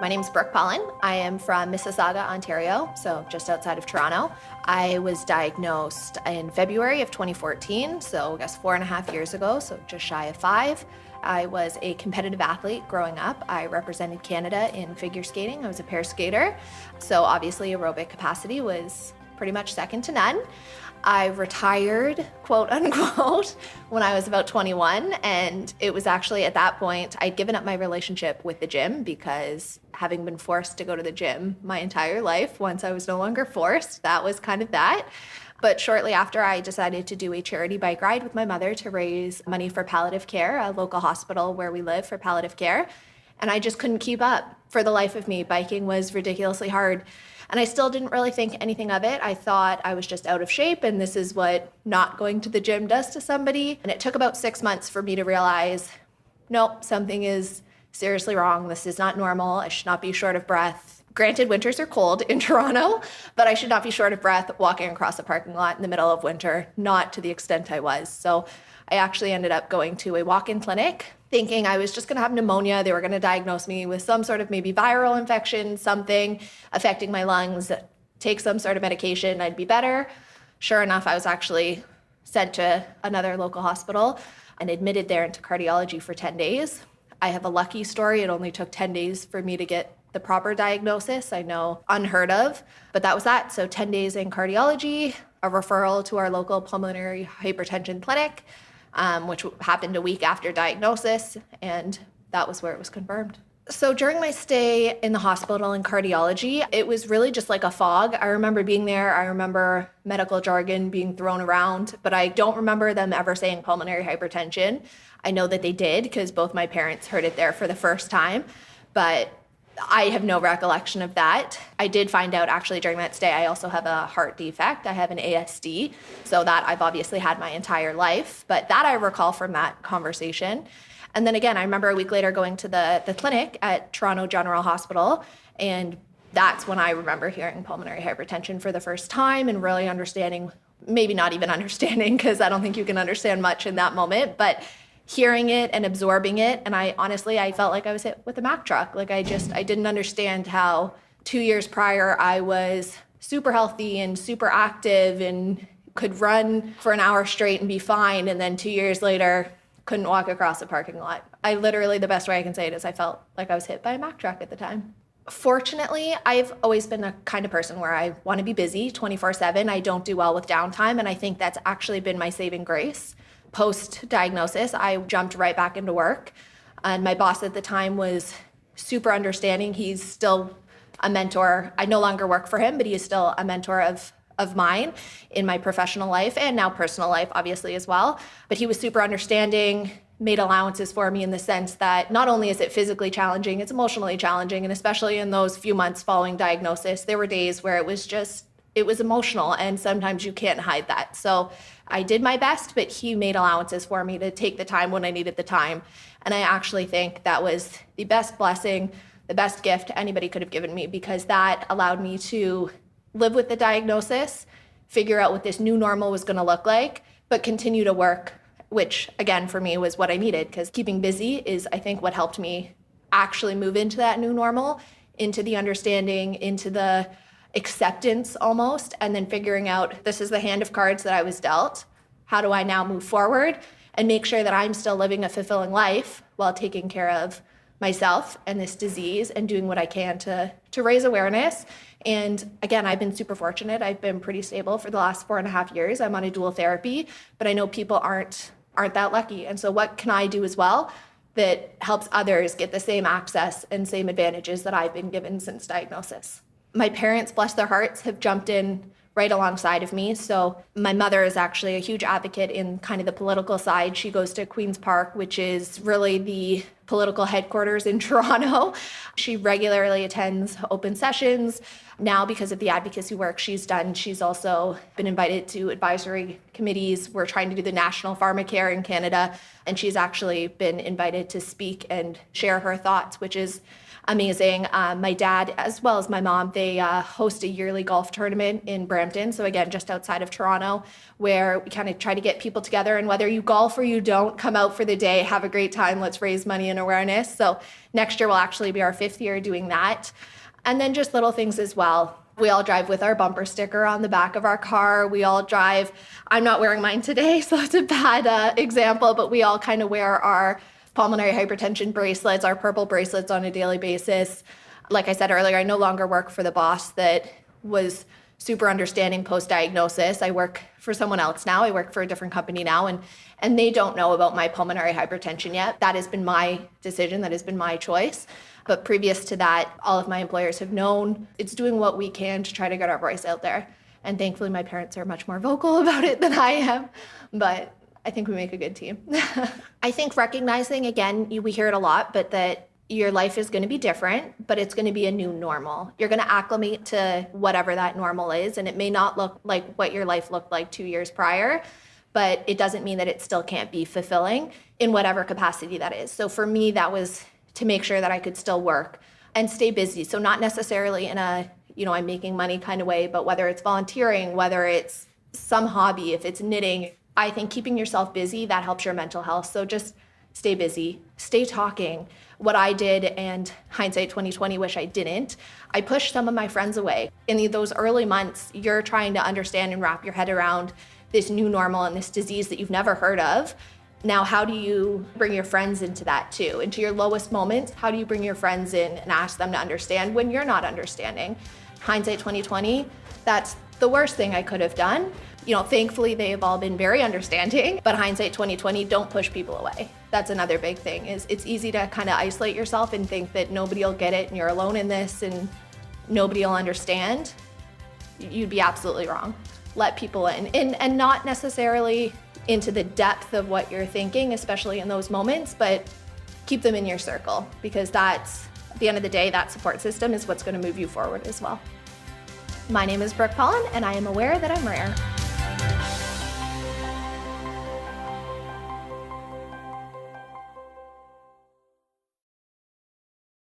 My name's Brooke Paulin. I am from Mississauga, Ontario, so just outside of Toronto. I was diagnosed in February of 2014, so I guess 4.5 years ago, so just shy of 5. I was a competitive athlete growing up. I represented Canada in figure skating. I was a pair skater, so obviously aerobic capacity was pretty much second to none. I retired, quote unquote, when I was about 21. And it was actually at that point, I'd given up my relationship with the gym because having been forced to go to the gym my entire life, once I was no longer forced, that was kind of that. But shortly after, I decided to do a charity bike ride with my mother to raise money for palliative care, a local hospital where we live for palliative care. And I just couldn't keep up for the life of me. Biking was ridiculously hard. And I still didn't really think anything of it. I thought I was just out of shape, and this is what not going to the gym does to somebody. And it took about 6 months for me to realize, nope, something is seriously wrong. This is not normal. I should not be short of breath. Granted, winters are cold in Toronto, but I should not be short of breath walking across a parking lot in the middle of winter, not to the extent I was. So I actually ended up going to a walk-in clinic thinking I was just going to have pneumonia. They were going to diagnose me with some sort of maybe viral infection, something affecting my lungs, take some sort of medication, I'd be better. Sure enough, I was actually sent to another local hospital and admitted there into cardiology for 10 days. I have a lucky story. It only took 10 days for me to get the proper diagnosis. I know, unheard of, but that was that. So 10 days in cardiology, a referral to our local pulmonary hypertension clinic, which happened a week after diagnosis, and that was where it was confirmed. So during my stay in the hospital in cardiology, it was really just like a fog. I remember being there. I remember medical jargon being thrown around, but I don't remember them ever saying pulmonary hypertension. I know that they did because both my parents heard it there for the first time, but I have no recollection of that. I did find out actually during that stay, I also have a heart defect. I have an ASD, so that I've obviously had my entire life, but that I recall from that conversation. And then again, I remember a week later going to the clinic at Toronto General Hospital, and that's when I remember hearing pulmonary hypertension for the first time and really understanding, maybe not even understanding, because I don't think you can understand much in that moment, but hearing it and absorbing it. And I felt like I was hit with a Mack truck. Like I didn't understand how 2 years prior I was super healthy and super active and could run for an hour straight and be fine. And then 2 years later, couldn't walk across a parking lot. The best way I can say it is I felt like I was hit by a Mack truck at the time. Fortunately, I've always been the kind of person where I want to be busy 24/7. I don't do well with downtime. And I think that's actually been my saving grace. Post-diagnosis, I jumped right back into work. And my boss at the time was super understanding. He's still a mentor. I no longer work for him, but he is still a mentor of mine in my professional life and now personal life, obviously, as well. But he was super understanding, made allowances for me in the sense that not only is it physically challenging, it's emotionally challenging. And especially in those few months following diagnosis, there were days where it was emotional, and sometimes you can't hide that. So I did my best, but he made allowances for me to take the time when I needed the time. And I actually think that was the best blessing, the best gift anybody could have given me, because that allowed me to live with the diagnosis, figure out what this new normal was going to look like, but continue to work, which again, for me, was what I needed, because keeping busy is, I think, what helped me actually move into that new normal, into the understanding, into the acceptance almost, and then figuring out this is the hand of cards that I was dealt. How do I now move forward and make sure that I'm still living a fulfilling life while taking care of myself and this disease and doing what I can to raise awareness. And again, I've been super fortunate. I've been pretty stable for the last 4.5 years. I'm on a dual therapy, but I know people aren't that lucky. And so what can I do as well that helps others get the same access and same advantages that I've been given since diagnosis? My parents, bless their hearts, have jumped in right alongside of me. So my mother is actually a huge advocate in kind of the political side. She goes to Queen's Park, which is really the political headquarters in Toronto. She regularly attends open sessions. Now, because of the advocacy work she's done, she's also been invited to advisory committees. We're trying to do the national pharmacare in Canada, and she's actually been invited to speak and share her thoughts, which is amazing. My dad, as well as my mom, they host a yearly golf tournament in Brampton. So again, just outside of Toronto, where we kind of try to get people together. And whether you golf or you don't, come out for the day, have a great time. Let's raise money and awareness. So next year will actually be our 5th year doing that. And then just little things as well. We all drive with our bumper sticker on the back of our car. We all drive. I'm not wearing mine today, so that's a bad example, but we all kind of wear our pulmonary hypertension bracelets, our purple bracelets on a daily basis. Like I said earlier, I no longer work for the boss that was super understanding post-diagnosis. I work for someone else now. I work for a different company now, and they don't know about my pulmonary hypertension yet. That has been my decision. That has been my choice. But previous to that, all of my employers have known. It's doing what we can to try to get our voice out there. And thankfully, my parents are much more vocal about it than I am. But I think we make a good team. I think recognizing, again, we hear it a lot, but that your life is going to be different, but it's going to be a new normal. You're going to acclimate to whatever that normal is, and it may not look like what your life looked like 2 years prior, but it doesn't mean that it still can't be fulfilling in whatever capacity that is. So for me, that was to make sure that I could still work and stay busy. So not necessarily in a, I'm making money kind of way, but whether it's volunteering, whether it's some hobby, if it's knitting, I think keeping yourself busy, that helps your mental health. So just stay busy, stay talking. What I did, and hindsight 2020, wish I didn't, I pushed some of my friends away. In those early months, you're trying to understand and wrap your head around this new normal and this disease that you've never heard of. Now, how do you bring your friends into that too? Into your lowest moments, how do you bring your friends in and ask them to understand when you're not understanding? Hindsight 2020, that's the worst thing I could have done. Thankfully, they've all been very understanding, but hindsight 2020, don't push people away. That's another big thing, is it's easy to kind of isolate yourself and think that nobody will get it and you're alone in this and nobody will understand. You'd be absolutely wrong. Let people in, and not necessarily into the depth of what you're thinking, especially in those moments, but keep them in your circle, because that's, at the end of the day, that support system is what's going to move you forward as well. My name is Brooke Paulin, and I am aware that I'm rare.